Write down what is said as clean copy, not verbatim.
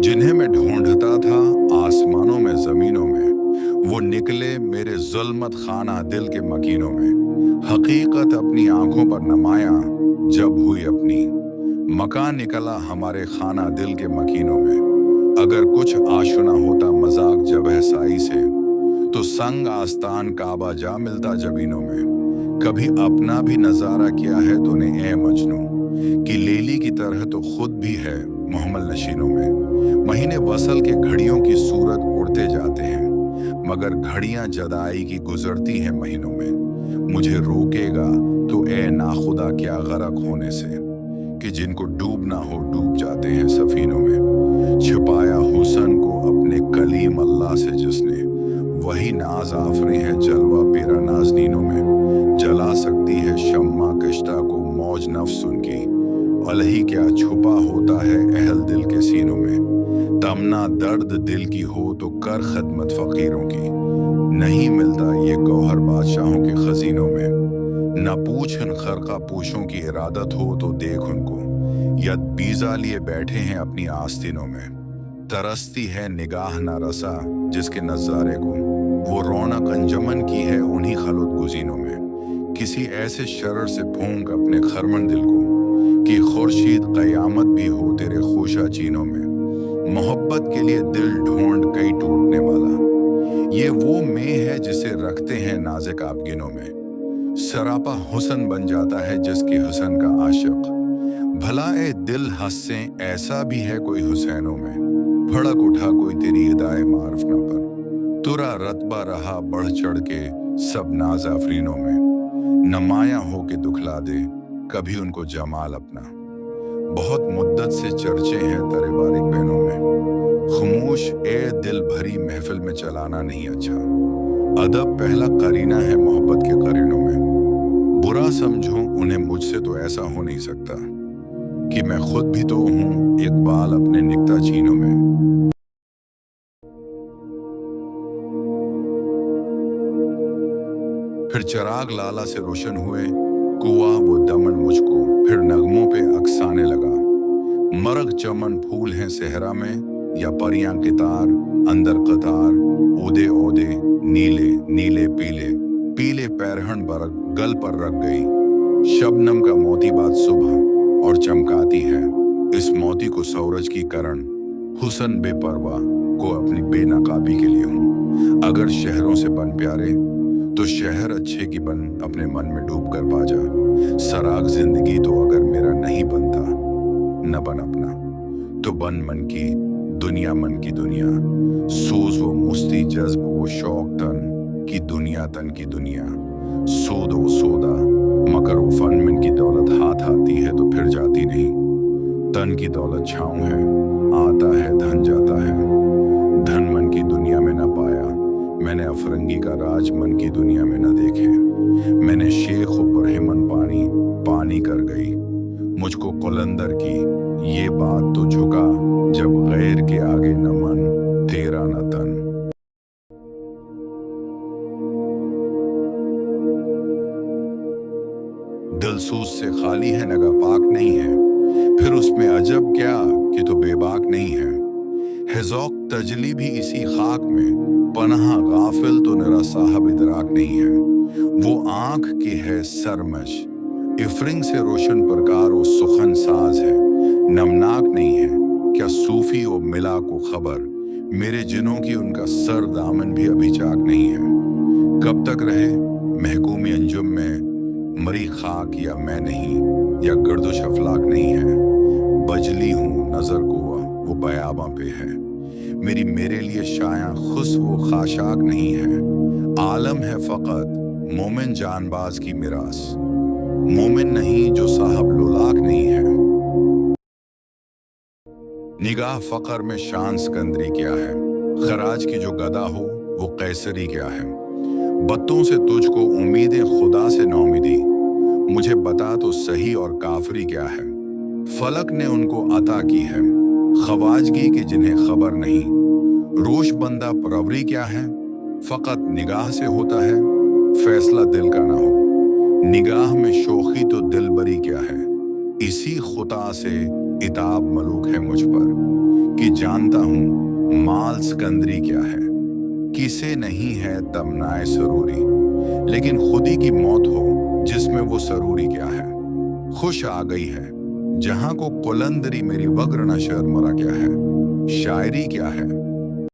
जिन्हें मैं ढूंढता था आसमानों में जमीनों में, वो निकले मेरे जुल्मत खाना दिल के मकीनों में। हकीकत अपनी आंखों पर नमाया जब हुई अपनी, मकान निकला हमारे खाना दिल के मकीनों में। अगर कुछ आशुना होता मजाक जब है साई से, तो संग आस्तान काबा जा मिलता जबीनों में। कभी अपना भी नजारा किया है तूने ए मजनू, कि लेली की तरह तो खुद भी है मोहम्मल नशीनों में। महीने वसल के घड़ियों की सूरत उड़ते जाते हैं, मगर घड़ियां जदाई की गुजरती हैं महीनों में। मुझे रोकेगा तो ए नाखुदा क्या गरक होने से, कि जिनको डूबना हो डूब जाते हैं सफीनों में। छिपाया हुसन को अपने कलीम अल्लाह से जिसने, वही नाज आफरे हैं जलवा पेरा नाजनीनों में। जला सकती है शम्मा कश्ता को मौज नफ्स उनकी, अलही क्या छुपा होता है अहल दिल के सीनों में। तमना दर्द दिल की हो तो कर खदमत फकीरों की, नहीं मिलता ये गौहर बादशाहों के खजीनों में। न पूछन खरका पूछों की इरादत हो तो देख उनको, यद बीजा लिए बैठे हैं अपनी आस्तीनों में। तरसती है निगाह न रसा जिसके नजारे को, वो रौनक अंजमन की है उन्हीं खलुत गुजीनों में। किसी ऐसे शरर से फूंक अपने खरमन दिल को, कि खुर्शीद कयामत भी हो तेरे खोशा चीनों में। मोहब्बत के लिए दिल ढूंढ कई टूटने वाला, ये वो में है जिसे रखते हैं नाज़िक आपगिनों में। सरापा हुसन बन जाता है जिसके हुसन का आशिक, भला ए दिल हंसे ऐसा भी है कोई हुसैनों में। भड़क उठा कोई तेरी इदाए मार्फ न पर, तुरा रतबा रहा बढ़ चढ़ के सब नाज आफरीनों में। नमाया हो के दुखला दे कभी उनको जमाल अपना, बहुत मुद्दत से चर्चे हैं तेरे बारिक बहनों में। खामोश ए दिल भरी महफिल में चलाना नहीं अच्छा, अदब पहला करीना है मोहब्बत के करीनों में। बुरा समझूं उन्हें मुझसे तो ऐसा हो नहीं सकता, कि मैं खुद भी तो हूं इकबाल अपने निकता चीनों में। फिर चिराग लाला से रोशन हुए कुआ वो दमन मुझको, फिर नगमों पे अकसाने लगा। मरग चमन फूल हैं सहरा में, या परियां कितार अंदर कतार। ओदे ओदे नीले नीले पीले, पीले पैरहन बरग गल पर रख गई। शबनम का मोती बात सुबह और चमकाती है, इस मोती को सूरज की करण हुसन बेपरवाह को अपनी बेनकाबी के लिए हूँ। अगर शहरों से बन प्यारे तो शहर अच्छे की बन अपने मन में डूब कर पा जा। सराग जिंदगी तो अगर मेरा नहीं बनता, न बन अपना तो बन मन की दुनिया, मन की दुनिया। सोच वो मुस्ती जज्ब वो शौक तन की दुनिया, तन की दुनिया। सोदो सौदा मकर वो फन मन की दौलत हाथ आती है तो फिर जाती नहीं। तन की दौलत छाऊं है, आता है धन जाता है। धन मन की दुनिया में न पाया मैंने, अफरंगी का राज मन की दुनिया में न देखे। मैंने शेख बरहमन पानी पानी कर गई, मुझको कुलंदर की ये बात तो झुका, जब गैर के आगे न मन तेरा न तन। दिलसूज से खाली है नगा पाक नहीं है, फिर उसमें अजब क्या कि तो बेबाक नहीं है ज़ौक तजली भी इसी खाक में, पनाह गाफिल तो निरा साहब इदराक नहीं है। वो आंख की है सरमश, इफरिंग से रोशन प्रकार वो सुखन साज है। नमनाक नहीं है क्या सूफी ओ मिला को खबर, मेरे जिनों की उनका सर दामन भी अभी चाक नहीं है। कब तक रहे महकूमी अंजुम में मरी खाक, या मैं नहीं या गर्दुश अफलाक नहीं है। बजली हूँ नजर को वो बयाबा पे है, मेरी मेरे लिए शाया खुश वो खाशाक नहीं है। आलम है फकत मोमिन जानबाज की मिरास, मोमिन नहीं जो साहब लोलाक नहीं है। निगाह फकर में शान सिकंदरी क्या है, खराज की जो गदा हो वो कैसरी क्या है। बत्तों से तुझको उम्मीदें खुदा से नौमिदी, मुझे बता तो सही और काफरी क्या है। फलक ने उनको अता की है खवाजगी की जिन्हें खबर नहीं। रोश बंदा परवरी क्या है, फकत निगाह से होता है फैसला दिल का ना हो। निगाह में शोखी तो दिल बरी क्या है, इसी खुता से इताब मलूक है मुझ पर कि जानता हूँ माल सिकंदरी क्या है, किसे नहीं है तमनाए सरूरी, लेकिन खुदी की मौत हो जिसमें वो सरूरी क्या है। खुश आ गई है जहां को कुलंदरी मेरी वग्र नशर मरा क्या है। शायरी क्या है